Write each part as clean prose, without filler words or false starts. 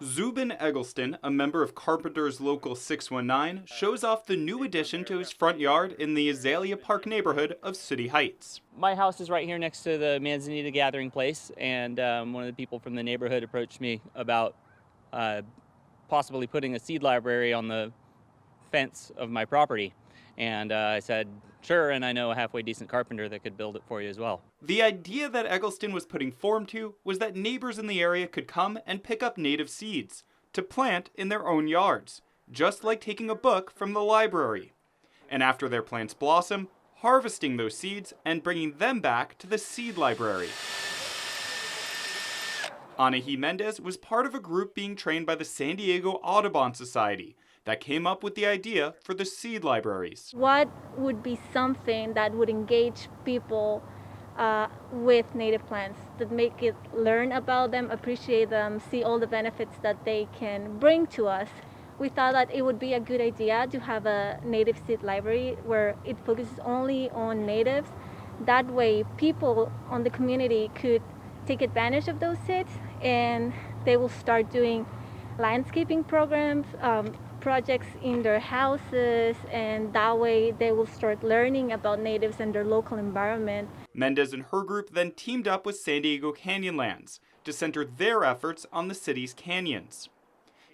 Zubin Eggleston, a member of Carpenter's Local 619, shows off the new addition to his front yard in the Azalea Park neighborhood of City Heights. My house is right here next to the Manzanita gathering place, and one of the people from the neighborhood approached me about possibly putting a seed library on the fence of my property. And I said, sure, and I know a halfway decent carpenter that could build it for you as well. The idea that Eggleston was putting form to was that neighbors in the area could come and pick up native seeds to plant in their own yards, just like taking a book from the library. And after their plants blossom, harvesting those seeds and bringing them back to the seed library. Anahi Mendez was part of a group being trained by the San Diego Audubon Society that came up with the idea for the seed libraries. What would be something that would engage people with native plants, that make it learn about them, appreciate them, see all the benefits that they can bring to us? We thought that it would be a good idea to have a native seed library where it focuses only on natives. That way people on the community could take advantage of those seeds, and they will start doing landscaping programs, projects in their houses, and that way they will start learning about natives and their local environment. Mendez and her group then teamed up with San Diego Canyonlands to center their efforts on the city's canyons.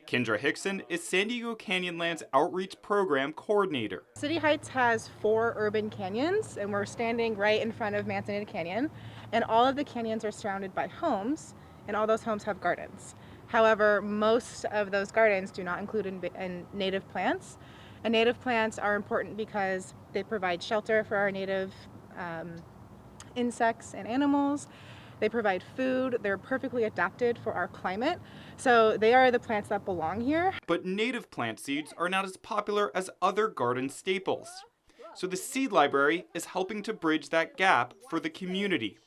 Kendra Hickson is San Diego Canyonlands Outreach Program Coordinator. City Heights has 4 urban canyons, and we're standing right in front of Manzanita Canyon, and all of the canyons are surrounded by homes, and all those homes have gardens. However, most of those gardens do not include in native plants, and native plants are important because they provide shelter for our native insects and animals. They provide food. They're perfectly adapted for our climate. So they are the plants that belong here. But native plant seeds are not as popular as other garden staples. So the seed library is helping to bridge that gap for the community.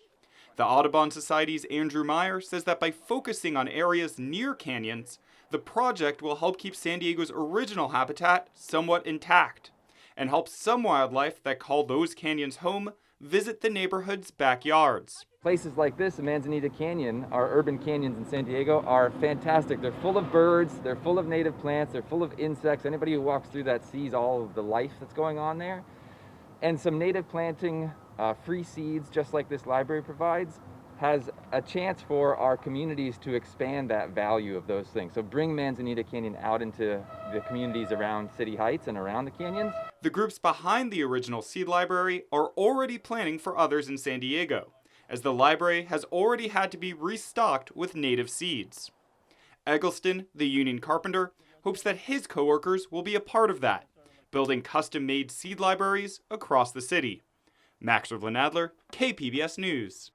The Audubon Society's Andrew Meyer says that by focusing on areas near canyons, the project will help keep San Diego's original habitat somewhat intact and help some wildlife that call those canyons home visit the neighborhood's backyards. Places like this, the Manzanita Canyon, our urban canyons in San Diego, are fantastic. They're full of birds, they're full of native plants, they're full of insects. Anybody who walks through that sees all of the life that's going on there. And some native planting, free seeds, just like this library provides, has a chance for our communities to expand that value of those things. So bring Manzanita Canyon out into the communities around City Heights and around the canyons. The groups behind the original seed library are already planning for others in San Diego, as the library has already had to be restocked with native seeds. Eggleston, the union carpenter, hopes that his coworkers will be a part of that, building custom-made seed libraries across the city. Max Rivlin-Nadler, KPBS News.